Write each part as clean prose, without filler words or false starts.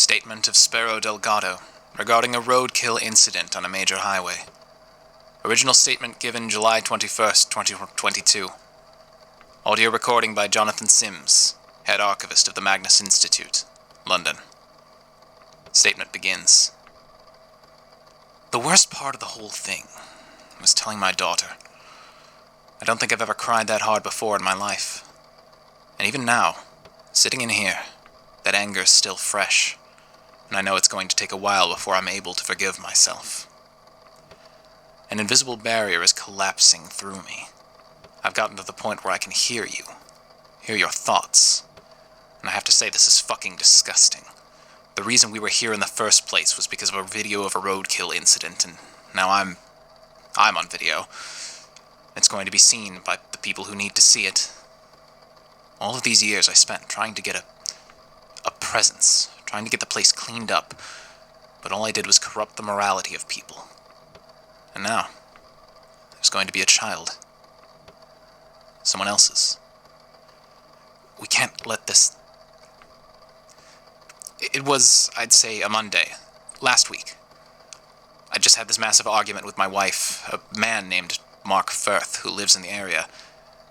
Statement of Sparrow Delgado regarding a roadkill incident on a major highway. Original statement given July 21st, 2022. Audio recording by Jonathan Sims, head archivist of the Magnus Institute, London. Statement begins. The worst part of the whole thing was telling my daughter. I don't think I've ever cried that hard before in my life. And even now, sitting in here, that anger's still fresh, and I know it's going to take a while before I'm able to forgive myself. An invisible barrier is collapsing through me. I've gotten to the point where I can hear you, hear your thoughts, and I have to say this is fucking disgusting. The reason we were here in the first place was because of a video of a roadkill incident, and now I'm on video. It's going to be seen by the people who need to see it. All of these years I spent trying to get a presence, trying to get the place cleaned up, but all I did was corrupt the morality of people. And now, there's going to be a child. Someone else's. We can't let this... It was, I'd say, a Monday. Last week. I just had this massive argument with my wife, a man named Mark Firth, who lives in the area.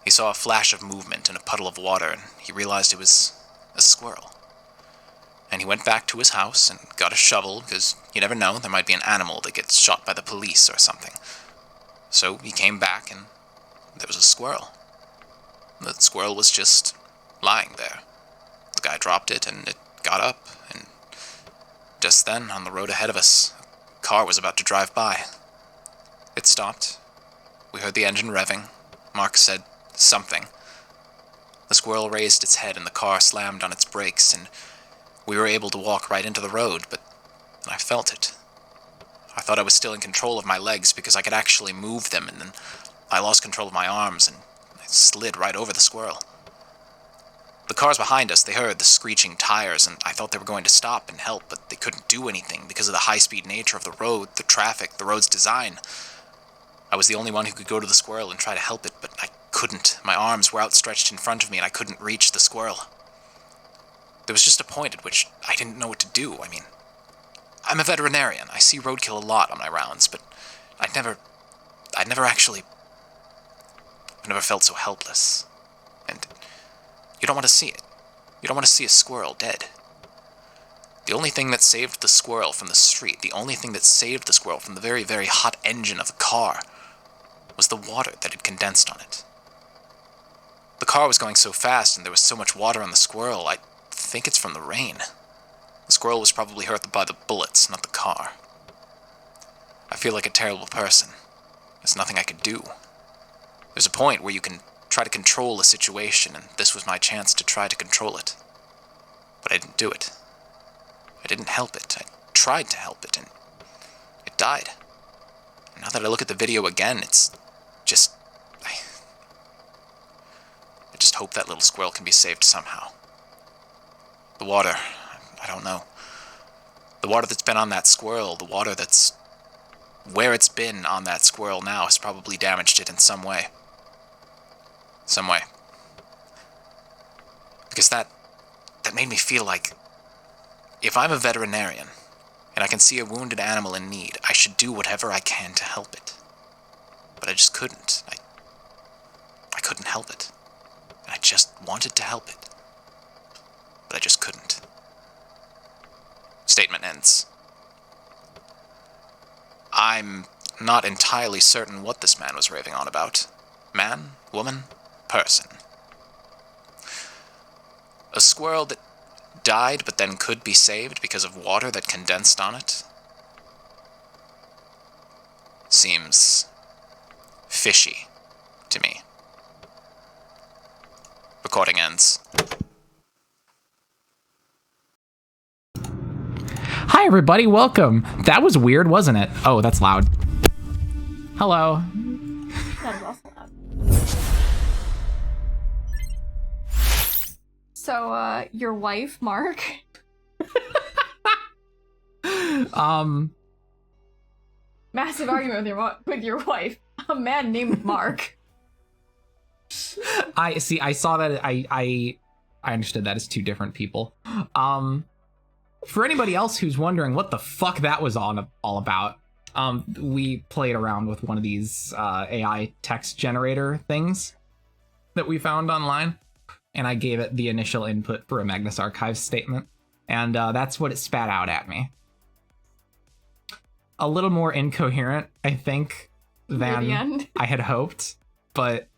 He saw a flash of movement in a puddle of water, and he realized it was a squirrel. And he went back to his house and got a shovel, because you never know, there might be an animal that gets shot by the police or something. So he came back, and there was a squirrel. The squirrel was just lying there. The guy dropped it, and it got up, and just then, on the road ahead of us, a car was about to drive by. It stopped. We heard the engine revving. Mark said something. The squirrel raised its head, and the car slammed on its brakes, and we were able to walk right into the road, but I felt it. I thought I was still in control of my legs because I could actually move them, and then I lost control of my arms, and I slid right over the squirrel. The cars behind us, they heard the screeching tires, and I thought they were going to stop and help, but they couldn't do anything because of the high-speed nature of the road, the traffic, the road's design. I was the only one who could go to the squirrel and try to help it, but I couldn't. My arms were outstretched in front of me, and I couldn't reach the squirrel. There was just a point at which I didn't know what to do. I mean, I'm a veterinarian. I see roadkill a lot on my rounds, but I'd never felt so helpless. And you don't want to see it. You don't want to see a squirrel dead. The only thing that saved the squirrel from the street, the only thing that saved the squirrel from the very, very hot engine of the car, was the water that had condensed on it. The car was going so fast and there was so much water on the squirrel, I think it's from the rain. The squirrel was probably hurt by the bullets, not the car. I feel like a terrible person. There's nothing I could do. There's a point where you can try to control a situation, and this was my chance to try to control it. But I didn't do it. I didn't help it. I tried to help it, and it died. And now that I look at the video again, it's just... I just hope that little squirrel can be saved somehow. The water, I don't know. The water that's been on that squirrel, the water that's where it's been on that squirrel now has probably damaged it in some way. Some way. Because that made me feel like if I'm a veterinarian and I can see a wounded animal in need, I should do whatever I can to help it. But I just couldn't. I couldn't help it. And I just wanted to help it. But I just couldn't. Statement ends. I'm not entirely certain what this man was raving on about. Man? Woman? Person. A squirrel that died but then could be saved because of water that condensed on it? Seems fishy to me. Recording ends. Hi, everybody. Welcome. That was weird, wasn't it? Oh, that's loud. Hello. That is also loud. So, your wife, Mark? Massive argument with your wife. A man named Mark. I see. I saw that. I understood that as two different people. For anybody else who's wondering what the fuck that was all about, we played around with one of these AI text generator things that we found online, and I gave it the initial input for a Magnus Archives statement, and that's what it spat out at me. A little more incoherent, I think, than I had hoped, but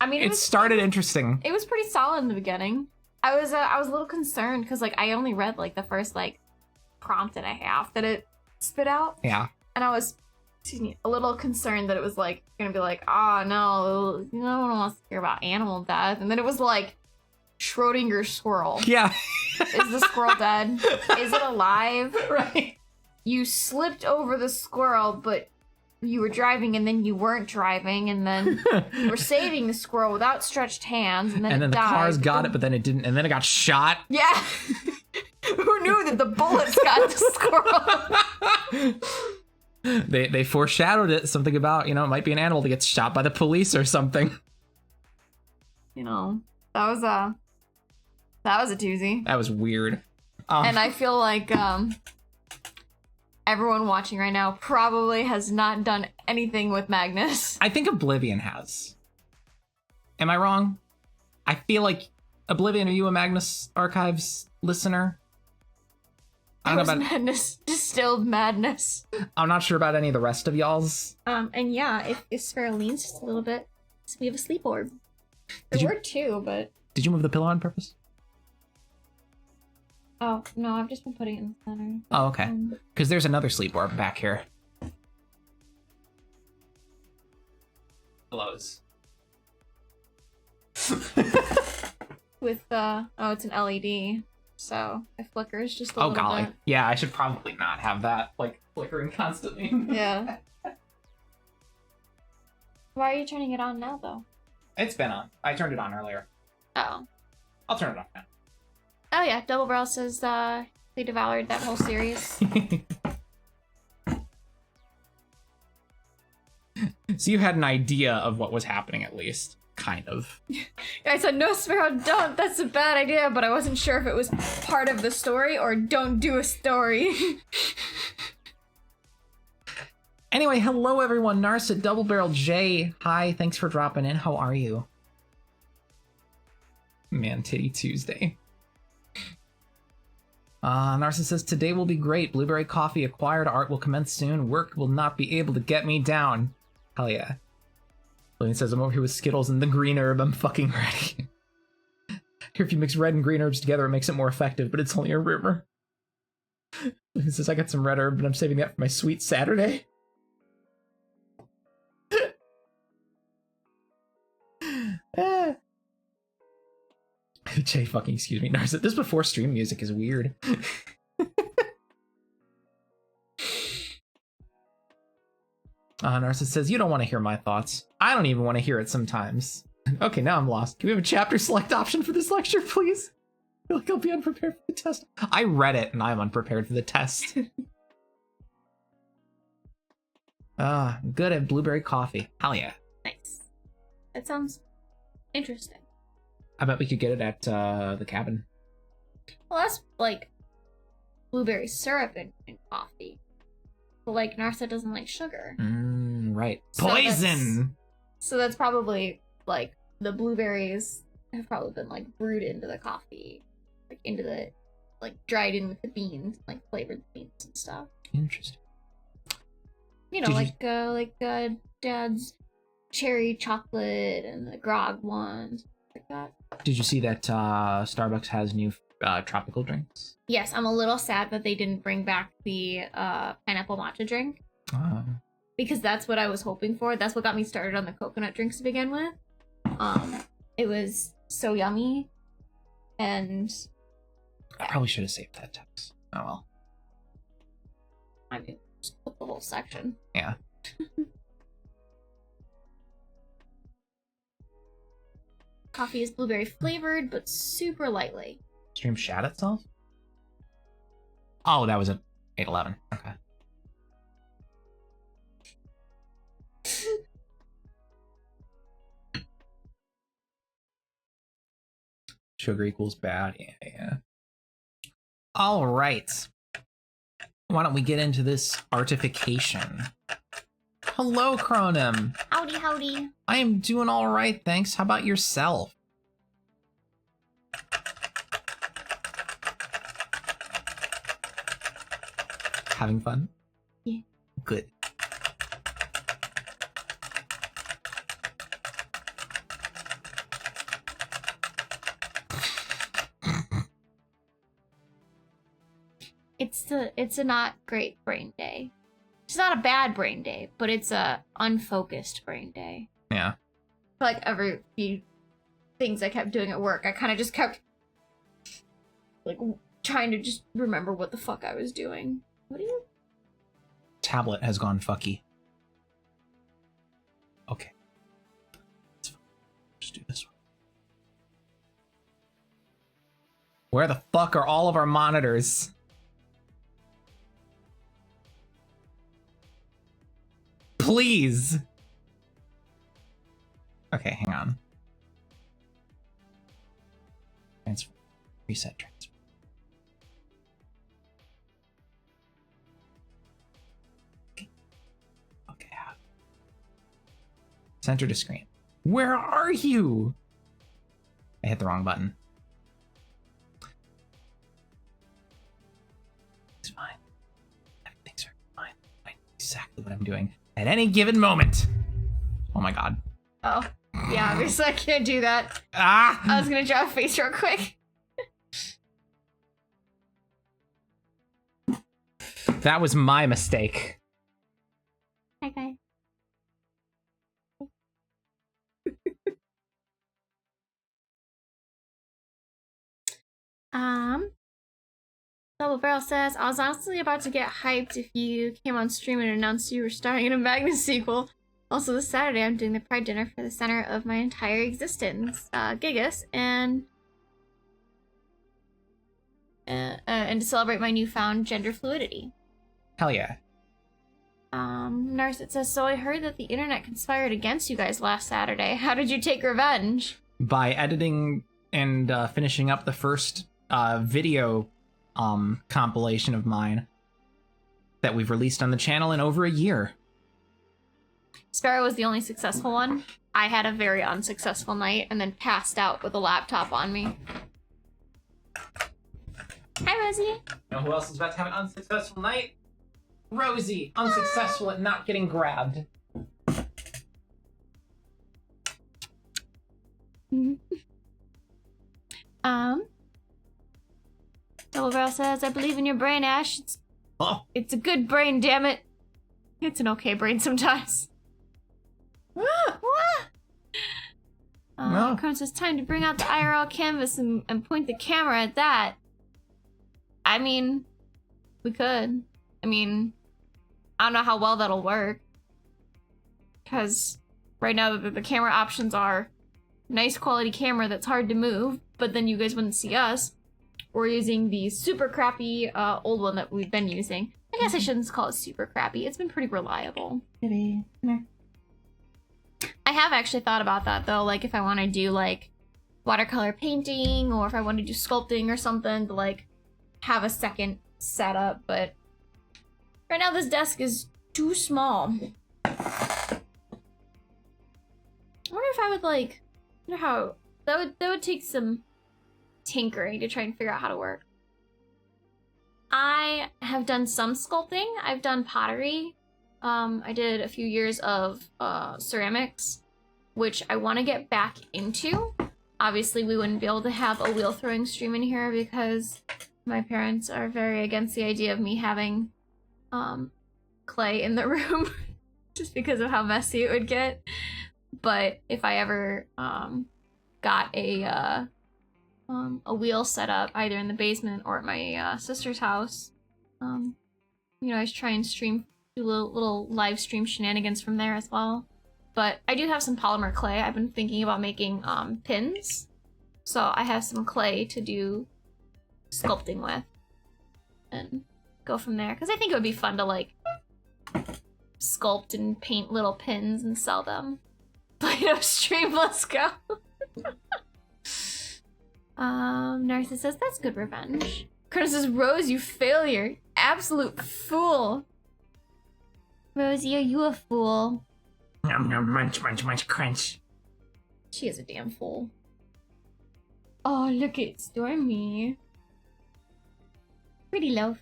I mean, it started interesting. It was pretty solid in the beginning. I was a little concerned because like I only read like the first like prompt and a half that it spit out. Yeah. And I was, a little concerned that it was like gonna be like, oh no, no one wants to hear about animal death. And then it was like Schrodinger's squirrel. Yeah. Is the squirrel dead? Is it alive? Right. You slipped over the squirrel, but you were driving and then you weren't driving, and then you were saving the squirrel with outstretched hands, and then the died. cars got it, but then it didn't, and then it got shot. Yeah. Who knew that the bullets got the squirrel? They foreshadowed it, something about, it might be an animal that gets shot by the police or something. That was a doozy. That was weird. And I feel like everyone watching right now probably has not done anything with Magnus. I think Oblivion has. Am I wrong? I feel like Oblivion, are you a Magnus Archives listener? I don't know about madness, distilled madness. I'm not sure about any of the rest of y'all's. And yeah, if Sphera leans just a little bit, so we have a sleep orb. There were two, but did you move the pillow on purpose? Oh no, I've just been putting it in the center. Oh, okay. Because there's another sleep orb back here. Pillows. With it's an LED, so it flickers just a oh little golly. bit. Yeah, I should probably not have that like flickering constantly. Yeah. Why are you turning it on now, though? It's been on. I turned it on earlier. Oh. I'll turn it off now. Oh yeah, Double Barrel says they devoured that whole series. So you had an idea of what was happening, at least. Kind of. I said, no, Sparrow, don't. That's a bad idea, but I wasn't sure if it was part of the story or don't do a story. Anyway, hello everyone. Narset Double Barrel J. Hi, thanks for dropping in. How are you? Man, Titty Tuesday. Narcissus says, today will be great. Blueberry coffee acquired. Art will commence soon. Work will not be able to get me down. Hell yeah. Lillian says, I'm over here with Skittles and the green herb. I'm fucking ready. Here, if you mix red and green herbs together, it makes it more effective, but it's only a rumor. Lillian says, I got some red herb, but I'm saving that for my sweet Saturday. Jay, fucking excuse me. Narcissus, this before stream music is weird. Narcissus says, you don't want to hear my thoughts. I don't even want to hear it sometimes. Okay, now I'm lost. Can we have a chapter select option for this lecture, please? I feel like I'll be unprepared for the test. I read it and I'm unprepared for the test. Good at blueberry coffee. Hell yeah. Nice. That sounds interesting. I bet we could get it at the cabin. Well, that's like blueberry syrup in coffee. But like Narsa doesn't like sugar. Right. So Poison! So that's probably like the blueberries have probably been like brewed into the coffee. Like into the, like dried in with the beans, like flavored beans and stuff. Interesting. You know, like Dad's cherry chocolate and the grog ones. Like that. Did you see that Starbucks has new tropical drinks? Yes, I'm a little sad that they didn't bring back the pineapple matcha drink. Oh. Because that's what I was hoping for. That's what got me started on the coconut drinks to begin with. It was so yummy. And I probably should have saved that text. Oh well. I mean, just put the whole section. Yeah. Coffee is blueberry flavored, but super lightly. Stream shat itself? Oh, that was at 8:11. Okay. Sugar equals bad. Yeah. All right. Why don't we get into this artification? Hello, Cronim. Howdy, howdy. I am doing all right, thanks. How about yourself? Having fun? Yeah. Good. It's a not great brain day. It's not a bad brain day, but it's a unfocused brain day. Yeah. Like every few things I kept doing at work, I kind of just kept like trying to just remember what the fuck I was doing. What are you? Tablet has gone fucky. Okay. It's fine. Just do this one. Where the fuck are all of our monitors? Please. Okay, hang on. Transfer. Reset transfer. Okay. Center to screen. Where are you? I hit the wrong button. It's fine. Everything's fine. I know exactly what I'm doing at any given moment. Oh my god. Oh, yeah, obviously I can't do that. Ah! I was gonna draw a face real quick. That was my mistake. Hi, guys. Double Barrel says, I was honestly about to get hyped if you came on stream and announced you were starring in a Magnus sequel. Also, this Saturday, I'm doing the Pride Dinner for the center of my entire existence, Gigas, and to celebrate my newfound gender fluidity. Hell yeah. Narset says, so I heard that the internet conspired against you guys last Saturday. How did you take revenge? By editing and finishing up the first video compilation of mine that we've released on the channel in over a year. Sparrow was the only successful one. I had a very unsuccessful night and then passed out with a laptop on me. Hi, Rosie. You know who else is about to have an unsuccessful night? Rosie, unsuccessful at not getting grabbed. Double Barrel says, I believe in your brain, Ash. It's a good brain, damn it. It's an okay brain sometimes. No. Comes, it's time to bring out the IRL canvas and point the camera at that. I mean, we could. I mean, I don't know how well that'll work. Because right now the camera options are nice quality camera that's hard to move, but then you guys wouldn't see us. We're using the super crappy old one that we've been using. I guess I shouldn't call it super crappy. It's been pretty reliable. I have actually thought about that though, like if I want to do like watercolor painting or if I want to do sculpting or something to like have a second setup, but right now this desk is too small. I wonder if I would like, I wonder how that would take some tinkering to try and figure out how to work. I have done some sculpting. I've done pottery. I did a few years of ceramics, which I want to get back into. Obviously, we wouldn't be able to have a wheel throwing stream in here because my parents are very against the idea of me having clay in the room just because of how messy it would get. But if I ever got a wheel set up either in the basement or at my sister's house, you know, I just try and do little live stream shenanigans from there as well. But I do have some polymer clay. I've been thinking about making pins, so I have some clay to do sculpting with and go from there, because I think it would be fun to like sculpt and paint little pins and sell them. Play-Doh stream, let's go. Narcissus says, that's good revenge. Colonel says, Rose, you failure. Absolute fool. Rosie, are you a fool? Nom nom munch munch munch crunch. She is a damn fool. Oh, look at Stormy. Pretty loaf.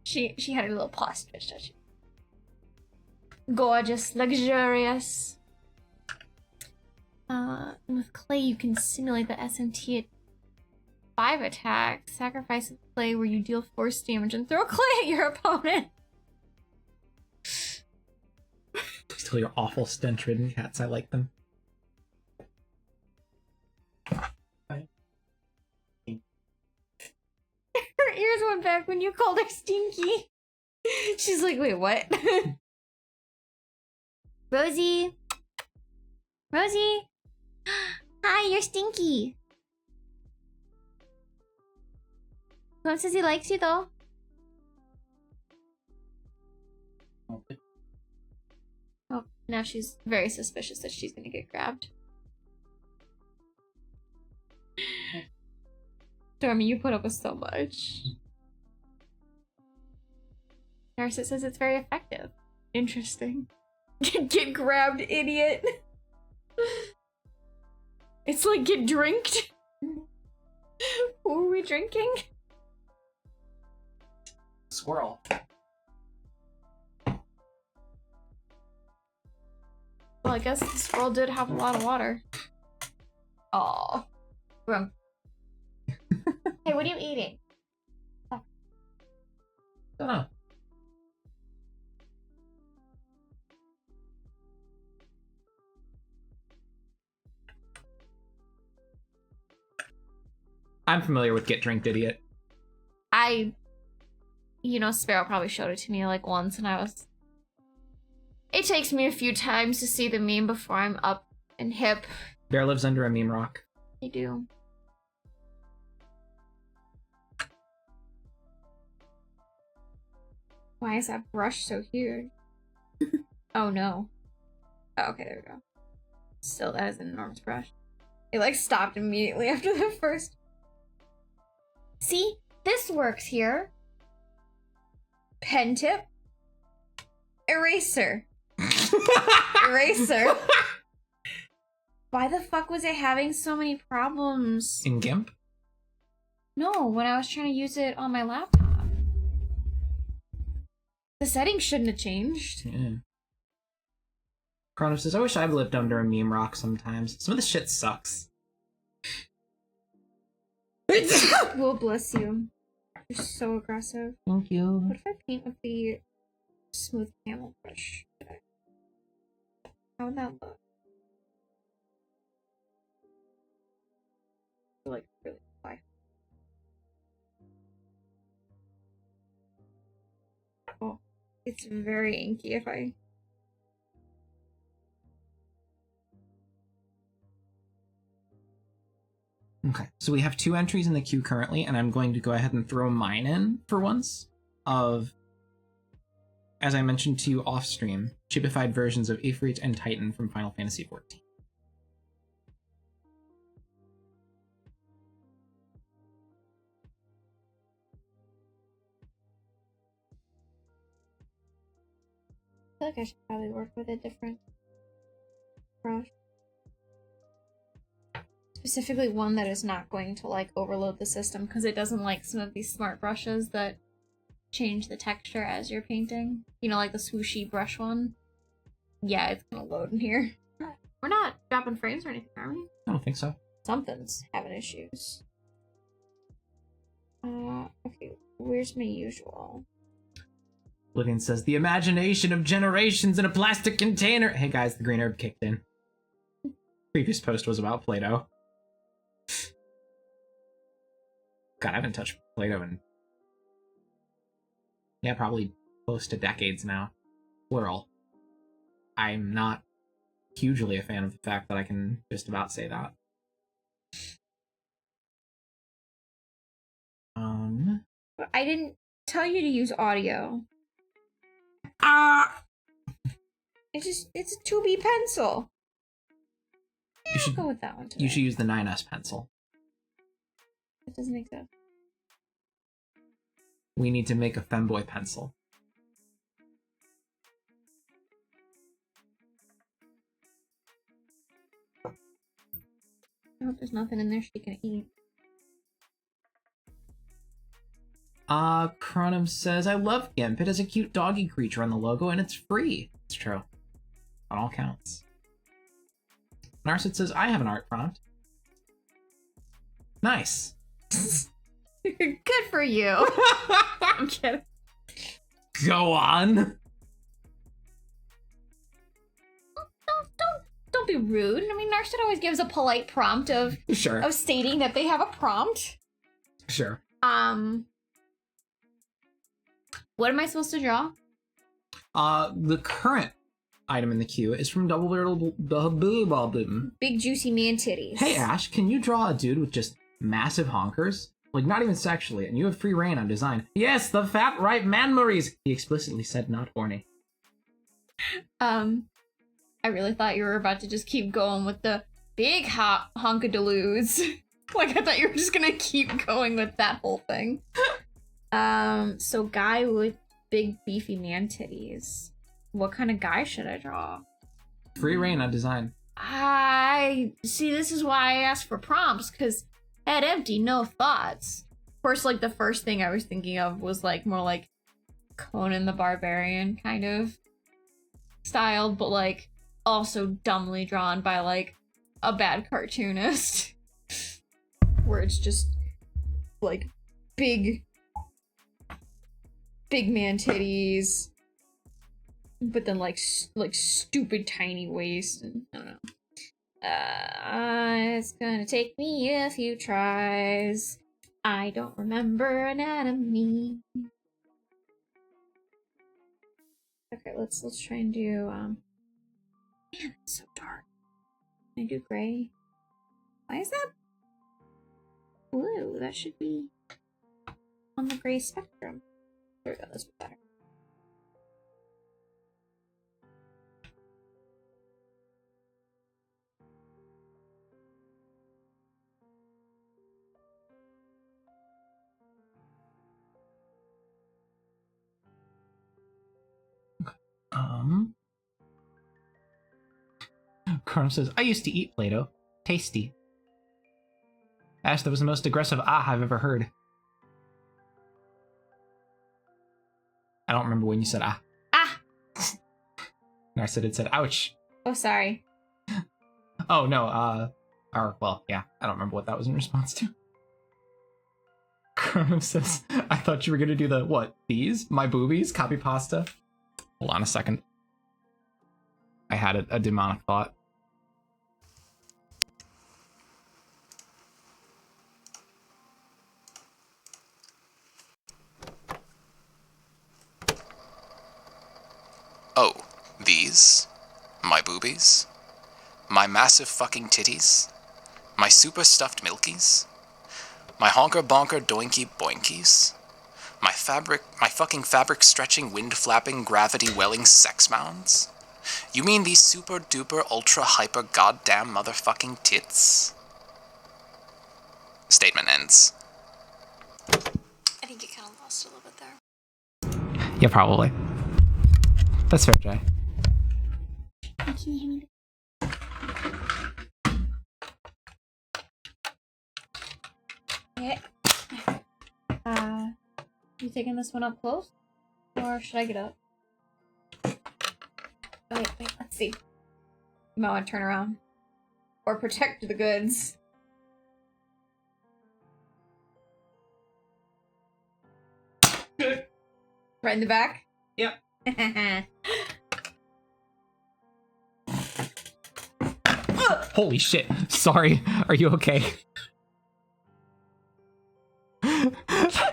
she had a little paw stretch, didn't she? Gorgeous, luxurious. With clay, you can simulate the SMT at 5 attack. Sacrifice a clay where you deal force damage and throw clay at your opponent. Please tell your awful stench-ridden cats I like them. Her ears went back when you called her stinky. She's like, wait, what? Rosie. Rosie. Hi, you're stinky. Mom says he likes you though. Oh, now she's very suspicious that she's gonna get grabbed. Stormy, you put up with so much. Narcissus says it's very effective. Interesting. Get grabbed, idiot. It's like get drinked. Who are we drinking? Squirrel. Well, I guess the squirrel did have a lot of water. Aw. Hey, what are you eating? Oh. I'm familiar with Get Drinked Idiot. Sparrow probably showed it to me like once and I was... It takes me a few times to see the meme before I'm up and hip. Bear lives under a meme rock. I do. Why is that brush so huge? Oh no. Oh, okay, there we go. Still, that is an enormous brush. It like stopped immediately after the first. See? This works here. Pen tip. Eraser. Eraser. Why the fuck was it having so many problems? In GIMP? No, when I was trying to use it on my laptop. The settings shouldn't have changed. Yeah. Kronos says, I wish I'd lived under a meme rock sometimes. Some of the shit sucks. Well, bless you. You're so aggressive. Thank you. What if I paint with the smooth camel brush? How would that look? Like really fly. Oh, it's very inky if I... Okay, so we have 2 entries in the queue currently, and I'm going to go ahead and throw mine in for once of, as I mentioned to you off stream, chipified versions of Ifrit and Titan from Final Fantasy XIV. I feel like I should probably work with a different brush. Specifically one that is not going to like overload the system because it doesn't like some of these smart brushes that change the texture as you're painting. You know, like the swooshy brush one. Yeah, it's gonna load in here. We're not dropping frames or anything, are we? I don't think so. Something's having issues. Okay, where's my usual? Oblivion says, the imagination of generations in a plastic container. Hey guys, the green herb kicked in. Previous post was about Play-Doh. God, I haven't touched Play-Doh in... yeah, probably close to decades now. Plural. I'm not hugely a fan of the fact that I can just about say that. I didn't tell you to use audio. It's a 2B pencil. You should go with that one today. You should use the 9S pencil. It doesn't make sense. We need to make a femboy pencil. I hope there's nothing in there she can eat. Cronum says, I love GIMP. It has a cute doggy creature on the logo, and it's free. It's true. On all counts. Narset says, I have an art prompt. Nice. Good for you. I'm kidding. Go on. Don't be rude. I mean, Narset always gives a polite prompt of Sure. stating that they have a prompt. Sure. What am I supposed to draw? The current item in the queue is from Double Barrel. Big juicy man titties. Hey Ash, can you draw a dude with just massive honkers? Like, not even sexually, and you have free reign on design. Yes, the fat right man Maurice. He explicitly said not horny. I really thought you were about to just keep going with the big honkadaloos. Like, I thought you were just gonna keep going with that whole thing. So guy with big beefy man titties. What kind of guy should I draw? Free reign on design. I see, this is why I asked for prompts, because head empty, no thoughts. Of course, like, the first thing I was thinking of was, like, more like Conan the Barbarian kind of styled, but, like, also dumbly drawn by, like, a bad cartoonist. Where it's just, like, big man titties, but then, like stupid tiny waist, and I don't know. It's gonna take me a few tries. I don't remember anatomy. Okay, let's try and do man, it's so dark. Can I do gray? Why is that blue? That should be on the gray spectrum. There we go, that's better. Carm says, I used to eat Play-Doh. Tasty. Ash, that was the most aggressive I've ever heard. I don't remember when you said ah. Ah! Narset had said ouch. Oh, sorry. Oh, no, or, well, yeah, I don't remember what that was in response to. Carm says, I thought you were gonna do the, what, these? My boobies? Copy pasta? Hold on a second. I had a demonic thought. Oh, these? My boobies? My massive fucking titties? My super stuffed milkies? My honker bonker doinky boinkies? My fucking fabric stretching, wind flapping, gravity welling sex mounds? You mean these super duper ultra hyper goddamn motherfucking tits? Statement ends. I think you kind of lost a little bit there. Yeah, probably. That's fair, Jay. Can you hear me? Okay. You taking this one up close? Or should I get up? Oh, wait, let's see. You might want to turn around. Or protect the goods. Right in the back? Yep. Holy shit. Sorry. Are you okay?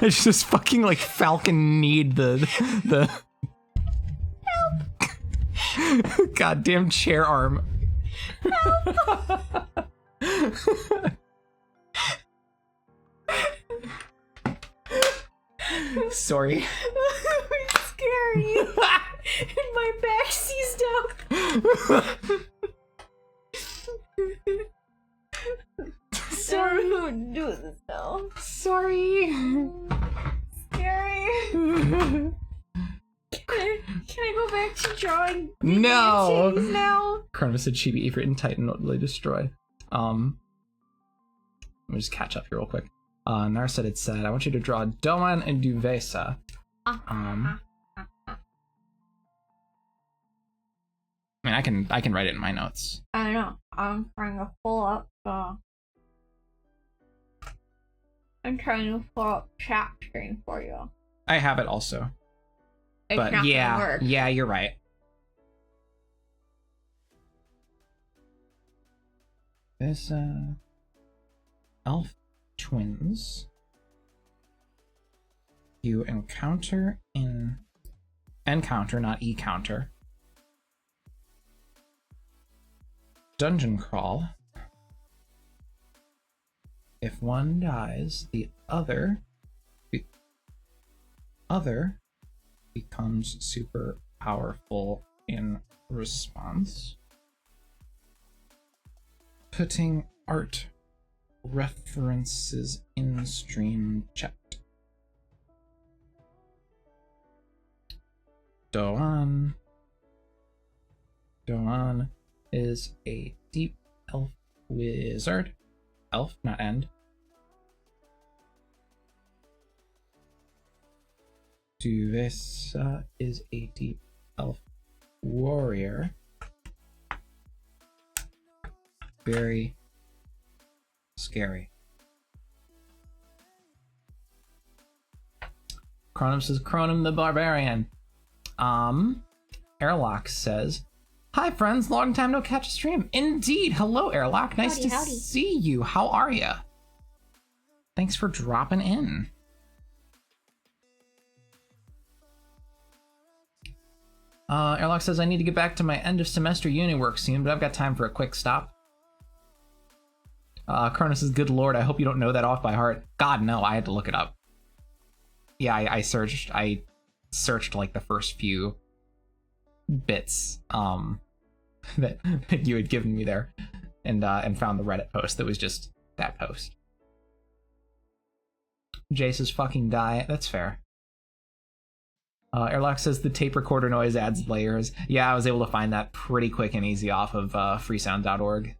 It's just fucking like Falcon need the Help. Goddamn chair arm. Help. Sorry. It's scary. And my back seized up. Sorry. Do this now. though. Sorry. Scary. Can I go back to drawing No. things now? Chronos said Chibi, Ifrit, and Titan notably destroy. Let me just catch up here real quick. Nar said it said, I want you to draw Doan and Duvesa. I mean, I can write it in my notes. I know. I'm trying to pull up chat screen for you. I have it also. It's But not yeah, gonna work. yeah, you're right. This elf twins you encounter, not e-counter. Dungeon crawl. If one dies, the other becomes super powerful in response. Putting art references in stream chat. Doan is a deep elf wizard. Elf, not end. Duvesa is a deep elf warrior. Very scary. Chronom says Chronom the Barbarian. Airlock says, hi friends, long time no catch a stream. Indeed, hello Airlock, nice Howdy, to howdy. see you. How are you? Thanks for dropping in. Airlock says, I need to get back to my end of semester uni work soon, but I've got time for a quick stop. Cronus says, good lord, I hope you don't know that off by heart. God, no, I had to look it up. Yeah, I searched like the first few bits that you had given me there, and found the Reddit post that was just that post. Jace says, fucking die. That's fair. Airlock says the tape recorder noise adds layers. Yeah, I was able to find that pretty quick and easy off of freesound.org.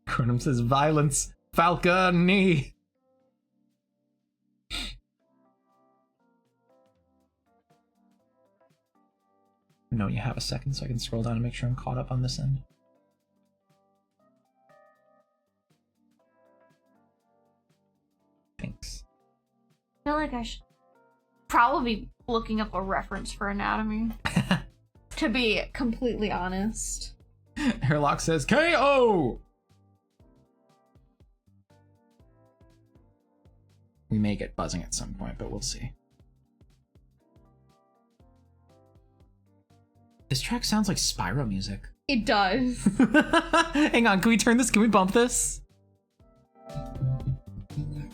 Chronum says, violence, Falcony. No, you have a second so I can scroll down and make sure I'm caught up on this end. Thanks. I feel like I should probably be looking up a reference for anatomy. To be completely honest. Airlock says, KO! We may get buzzing at some point, but we'll see. This track sounds like Spyro music. It does. Hang on, can we turn this? Can we bump this?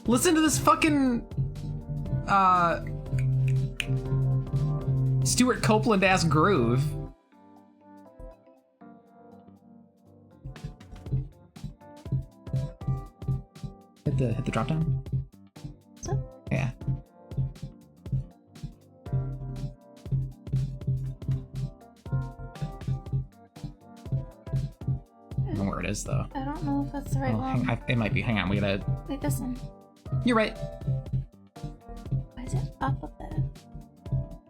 Listen to this fucking Stuart Copeland ass groove. Hit the drop down. So? Yeah. I don't know where it is though. I don't know if that's the right Oh, one. it might be. Hang on, we gotta. Like this one. You're right. Why is it up a bit?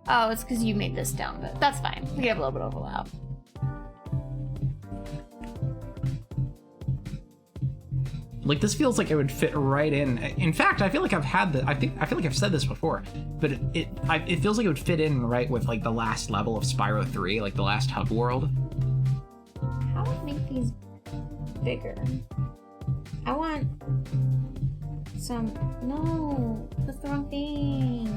Oh, it's because you made this down, but that's fine. We have a little bit of overlap. Like this feels like it would fit right in. In fact, I feel like I've had the. I feel like I've said this before, but it feels like it would fit in right with like the last level of Spyro 3, like the last hub world. How do I make these bigger? I want some. No, that's the wrong thing.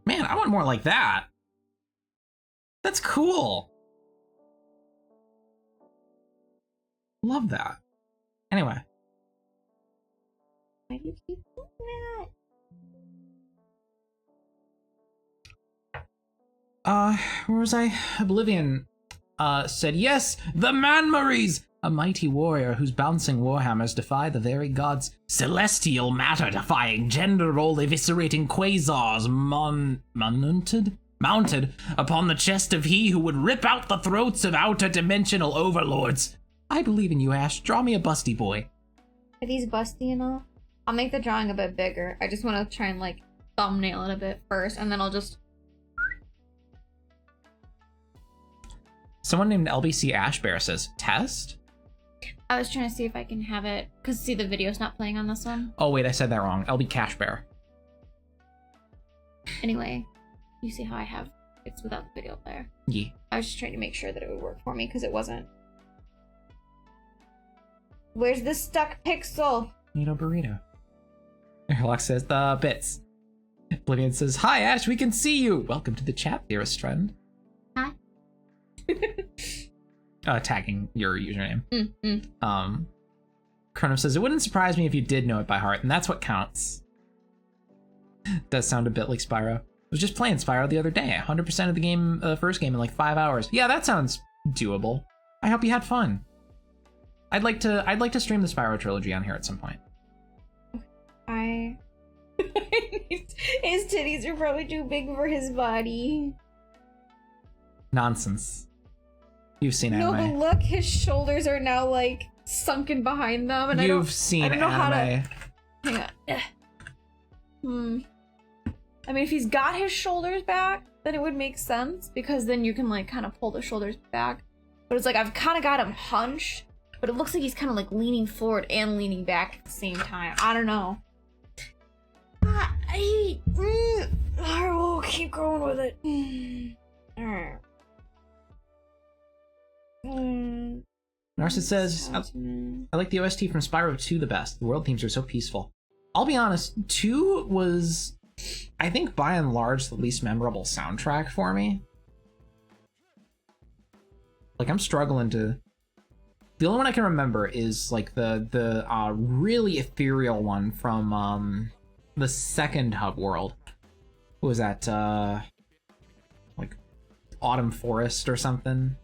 Man, I want more like that. That's cool. Love that. Anyway. Why do you keep doing that? Where was I? Oblivion, said, yes, the Man-Maries, a mighty warrior whose bouncing warhammers defy the very gods. Celestial matter-defying, gender-role eviscerating quasars mounted upon the chest of he who would rip out the throats of outer dimensional overlords. I believe in you, Ash. Draw me a busty boy. Are these busty enough? I'll make the drawing a bit bigger. I just want to try and like thumbnail it a bit first, and then I'll just... Someone named LBC Ashbear says, test? I was trying to see if I can have it, because see, the video's not playing on this one. Oh wait, I said that wrong. LB Cashbear. Anyway, you see how I have it's without the video player. Yeah. I was just trying to make sure that it would work for me, because it wasn't. Where's the stuck pixel? Need a burrito. Airlock says, the bits. Oblivion says, hi Ash, we can see you! Welcome to the chat, dearest friend. Hi. Tagging your username. Chrono says, it wouldn't surprise me if you did know it by heart, and that's what counts. Does sound a bit like Spyro. I was just playing Spyro the other day. 100% of the game, first game in like 5 hours. Yeah, that sounds doable. I hope you had fun. I'd like to stream the Spyro trilogy on here at some point. His titties are probably too big for his body. Nonsense. You've seen No, anime. but look, his shoulders are now like sunken behind them, and You've seen I don't know anime. how to. Hang on. I mean, if he's got his shoulders back, then it would make sense, because then you can like kind of pull the shoulders back. But it's like I've kind of got him hunched, but it looks like he's kind of like leaning forward and leaning back at the same time. I don't know. I will keep going with it. Alright. Narcissus says, I like the OST from Spyro 2 the best. The world themes are so peaceful. I'll be honest, 2 was, I think, by and large, the least memorable soundtrack for me. Like, I'm struggling to... The only one I can remember is, like, the really ethereal one from, the second hub world. What was that, like, Autumn Forest or something?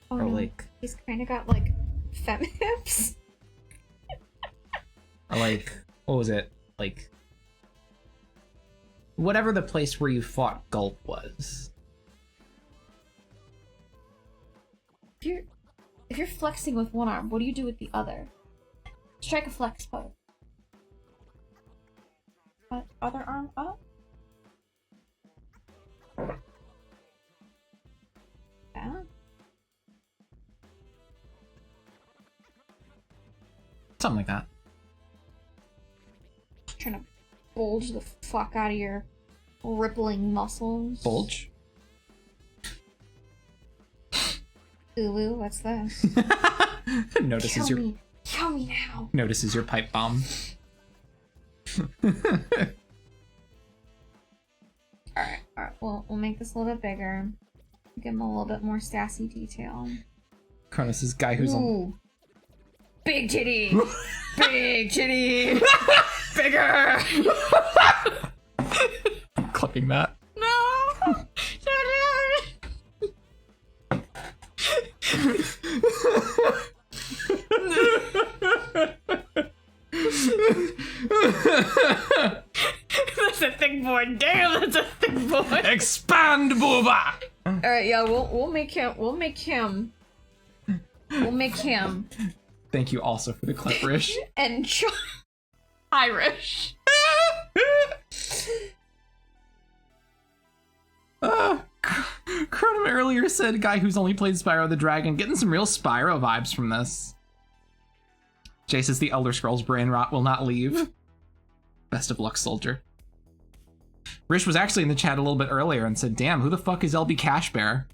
Oh, or no. like... He's kind of got, like, fem hips. Or like, what was it? Like, whatever the place where you fought Gulp was. If you're flexing with one arm, what do you do with the other? Strike a flex pose. Other arm up. Yeah. Something like that. Trying to bulge the fuck out of your rippling muscles. Bulge? Ooh, what's this? Notices your Kill me now. notices your pipe bomb. Alright, we'll make this a little bit bigger. Give him a little bit more sassy detail. Cronus is guy who's on. Ooh. Big titty! Big titty! Bigger! Clipping that. No! That's a thick boy. Damn, that's a thick boy. Expand, booba! Alright, yeah, we'll make him. Thank you also for the clip, Rish. And Irish. Chronum earlier said guy who's only played Spyro the Dragon, getting some real Spyro vibes from this. Jay says the Elder Scrolls brain rot will not leave. Best of luck, soldier. Rish was actually in the chat a little bit earlier and said, damn, who the fuck is LB Cash Bear?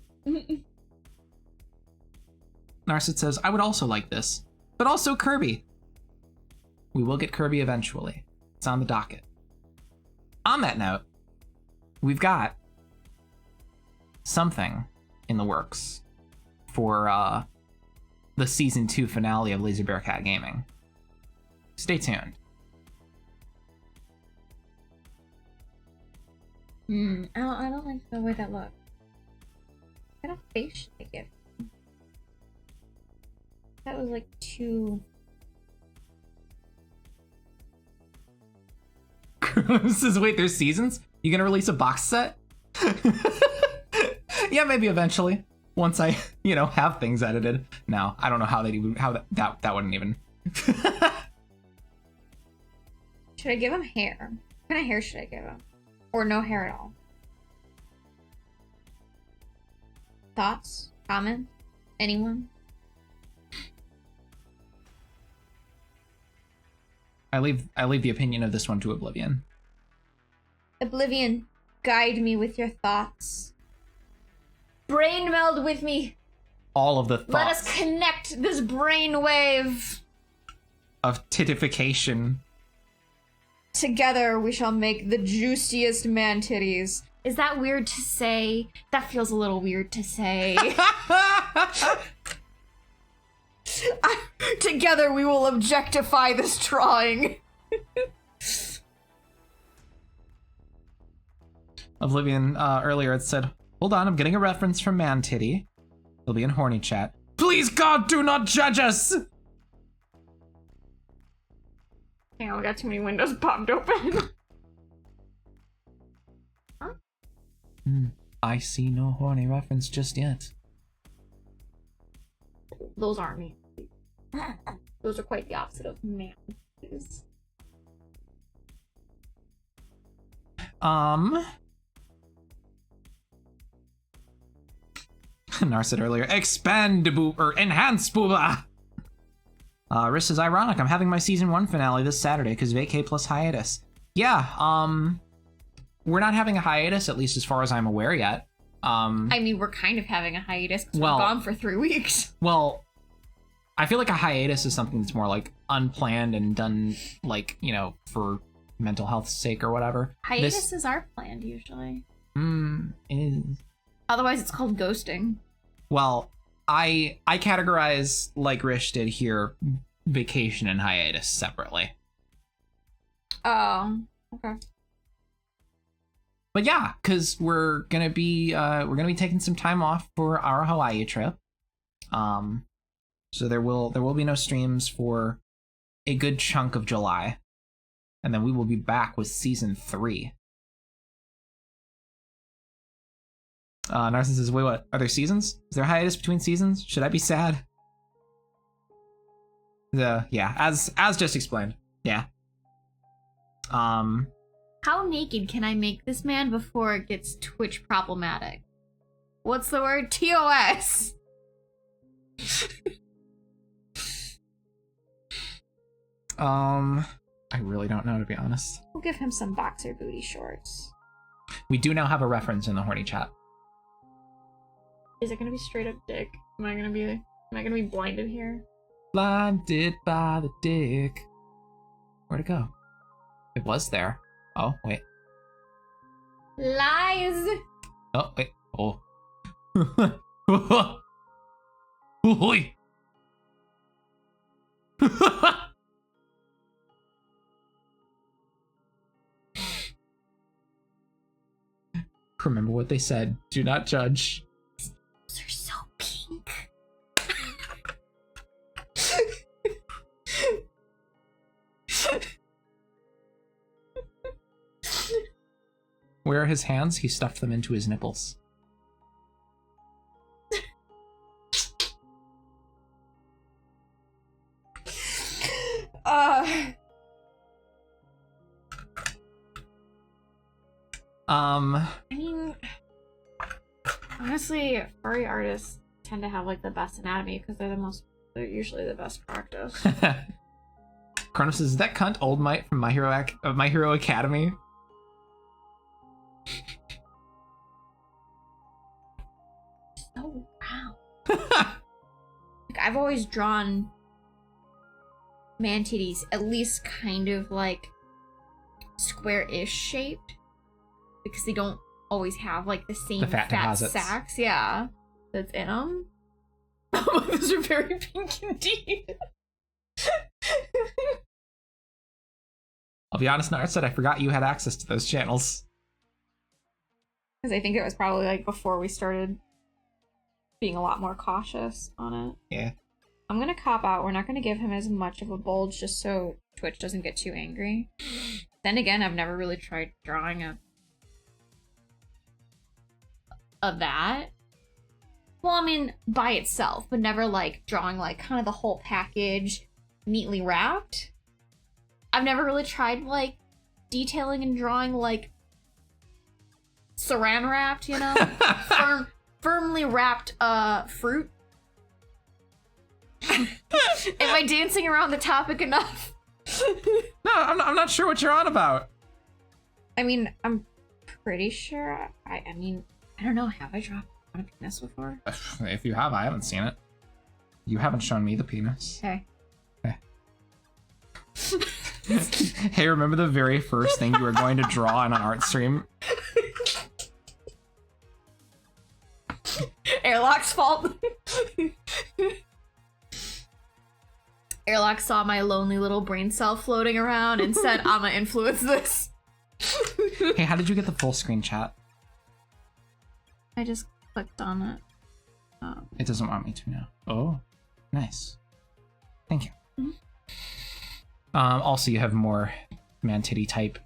Narcid says, I would also like this, but also Kirby. We will get Kirby eventually. It's on the docket. On that note, we've got something in the works for the season 2 finale of Lazy Bear Cat Gaming. Stay tuned. I don't like the way that looks. What kind of face should I give? That was like too. This is wait, there's seasons? You gonna release a box set? Yeah, maybe eventually. Once I, have things edited. No, I don't know how that wouldn't even. Should I give him hair? What kind of hair should I give him? Or no hair at all? Thoughts? Comments? Anyone? I leave the opinion of this one to Oblivion. Oblivion, guide me with your thoughts. Brain meld with me. All of the thoughts. Let us connect this brain wave. Of titification. Together we shall make the juiciest man titties. Is that weird to say? That feels a little weird to say. Together we will objectify this drawing. Oblivion earlier had said, hold on, I'm getting a reference from Man Titty. It'll be in Horny Chat. Please, God, do not judge us! Hang on, we got too many windows popped open. Huh? I see no horny reference just yet. Those aren't me. Those are quite the opposite of man. Nar said earlier, expand boob or enhance booba. Riss is ironic. I'm having my season 1 finale this Saturday because vacay plus hiatus. Yeah, we're not having a hiatus, at least as far as I'm aware yet. I mean, we're kind of having a hiatus because we're gone for 3 weeks. Well, I feel like a hiatus is something that's more like unplanned and done for mental health's sake or whatever. Hiatuses are planned usually. Is. Otherwise, it's called ghosting. Well, I categorize, like Rish did here, vacation and hiatus separately. Oh, okay. But yeah, because we're gonna be taking some time off for our Hawaii trip. So there will be no streams for a good chunk of July, and then we will be back with season 3. Narcissus says, wait, what? Are there seasons? Is there hiatus between seasons? Should I be sad? Yeah, as just explained. Yeah. How naked can I make this man before it gets Twitch problematic? What's the word? TOS! I really don't know, to be honest. We'll give him some boxer booty shorts. We do now have a reference in the Horny Chat. Is it gonna be straight up dick? Am I gonna be blinded here? Blinded by the dick. Where'd it go? It was there. Oh, wait. Lies! Oh, wait. Oh. Oi. Remember what they said. Do not judge. Those are so pink. Where are his hands? He stuffed them into his nipples. I mean, honestly, furry artists tend to have like the best anatomy because they're usually the best practice. Kronos says, is that cunt Old Might from My Hero Academy? So wow. Like, I've always drawn man titties at least kind of like square-ish shaped because they don't always have like the same fat sacks, yeah, that's in them. Those are very pink indeed. I'll be honest, Nart said I forgot you had access to those channels. Because I think it was probably like before we started being a lot more cautious on it. Yeah. I'm gonna cop out. We're not gonna give him as much of a bulge just so Twitch doesn't get too angry. Then again, I've never really tried drawing a that. Well, I mean, by itself, but never like drawing like kind of the whole package neatly wrapped. I've never really tried like detailing and drawing like saran wrapped, you know? Firmly wrapped fruit. Am I dancing around the topic enough? No, I'm not sure what you're on about. I mean, I'm pretty sure. I mean, I don't know. Have I drawn a penis before? If you have, I haven't seen it. You haven't shown me the penis. Okay. Hey, remember the very first thing you were going to draw on an art stream? Airlock's fault. Airlock saw my lonely little brain cell floating around and said, "I'ma influence this." Hey, how did you get the full screen chat? I just clicked on it. It doesn't want me to now. Oh, nice. Thank you. Mm-hmm. Also, you have more man titty type.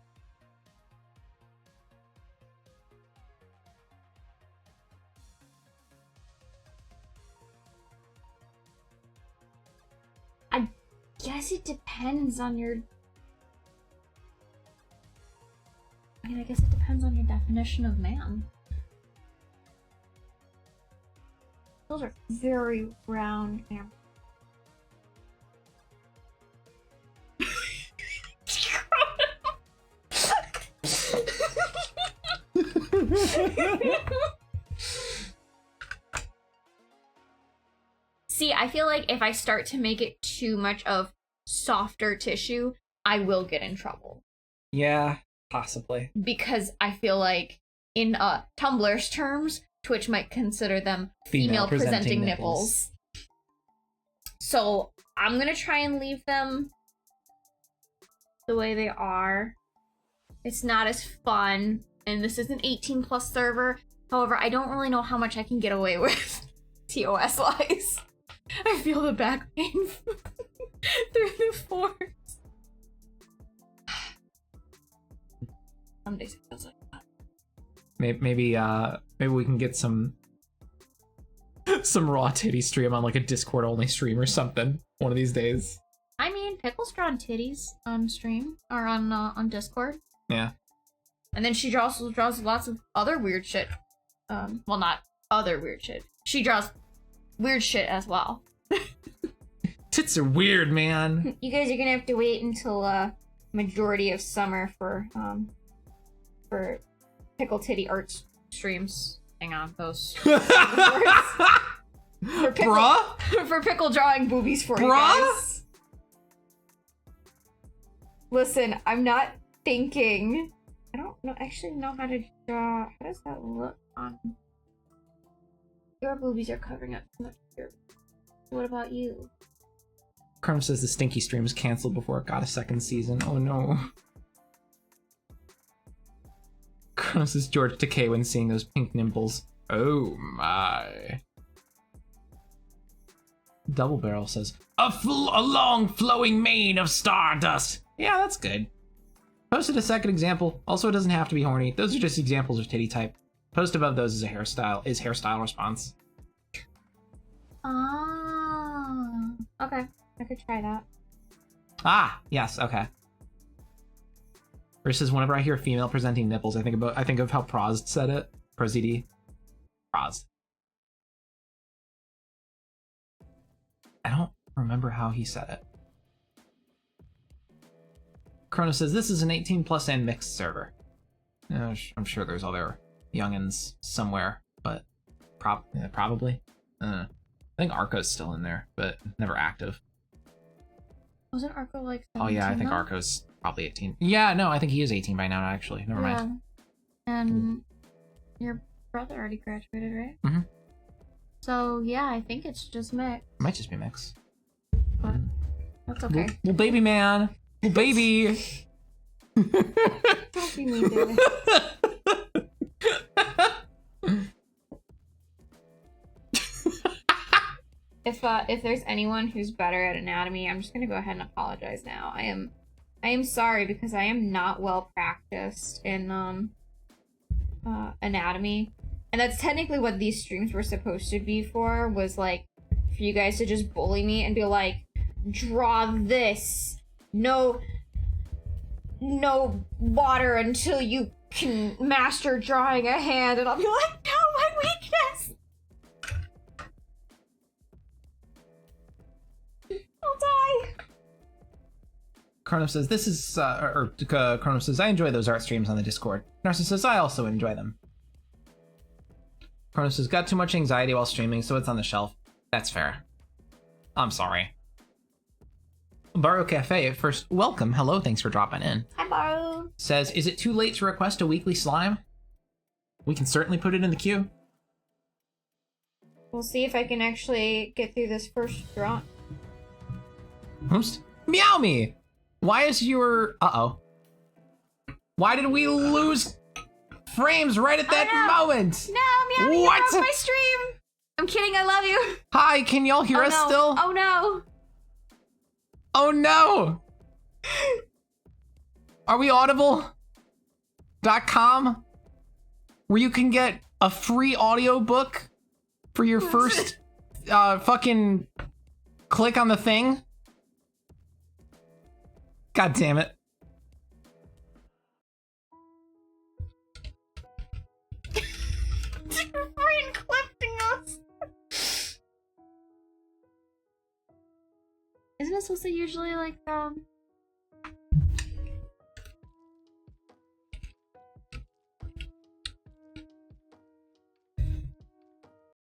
I guess it depends on your... I mean, I guess it depends on your definition of man. Those are very round, man. See, I feel like if I start to make it too much of softer tissue, I will get in trouble. Yeah, possibly. Because I feel like in Tumblr's terms, Twitch might consider them female presenting nipples. So I'm gonna try and leave them the way they are. It's not as fun, and this is an 18+ server. However, I don't really know how much I can get away with TOS wise. I feel the back pain through the force. Some days it feels like that. Maybe we can get some raw titty stream on like a Discord only stream or something one of these days. I mean, Pickle's drawing titties on stream or on Discord. Yeah. And then she also draws lots of other weird shit. Well, not other weird shit. She draws weird shit as well. Tits are weird, man. You guys are gonna have to wait until majority of summer for Pickle Titty art streams. Hang on, those for Pickle, Bruh? for Pickle drawing boobies for you Bruh? guys. Listen, I'm not thinking. I don't actually know how to draw. How does that look on? Your boobies are covering up too much here. What about you? Chrome says the Stinky stream was canceled before it got a second season. Oh no. Chrome says George Takei when seeing those pink nipples. Oh my. Double Barrel says, a long flowing mane of stardust. Yeah, that's good. Posted a second example. Also, it doesn't have to be horny. Those are just examples of titty type. Post above those is hairstyle response. Ah, okay. I could try that. Ah, yes, okay. Versus whenever I hear female presenting nipples, I think of how Prost said it. ProZD. Prost. I don't remember how he said it. Chrono says this is an 18+ and mixed server. I'm sure there's other youngins somewhere, but probably. I think Arco's still in there, but never active. Wasn't Arco like 17? Oh yeah, I think though? Arco's probably 18. Yeah, no, I think he is 18 by now, actually. Never mind. And your brother already graduated, right? Mm-hmm. So yeah, I think it's just mixed. Might just be mixed. But that's okay. Well, baby man. Well, baby. Don't be mean to me. if there's anyone who's better at anatomy, I'm just gonna go ahead and apologize now. I am sorry because I am not well practiced in anatomy, and that's technically what these streams were supposed to be for. Was like for you guys to just bully me and be like, draw this, no water until you can master drawing a hand, and I'll be like, no, my weakness. I'll die. Chronos says, this is, Chronos says, I enjoy those art streams on the Discord. Narcissus says, I also enjoy them. Chronos says, got too much anxiety while streaming, so it's on the shelf. That's fair. I'm sorry. Baro Cafe, at first, welcome, hello, thanks for dropping in. Hi, Baro. Says, is it too late to request a weekly slime? We can certainly put it in the queue. We'll see if I can actually get through this first draw. Oops. Meow me! Why is your... Uh-oh. Why did we lose frames right at that moment? No, Meow me, What? you broke my stream! I'm kidding, I love you! Hi, can y'all hear us no. still? Oh no! Oh no! Are we audible.com? Where you can get a free audiobook for your first fucking click on the thing? God damn it. Brain clipping us! Isn't it supposed to usually like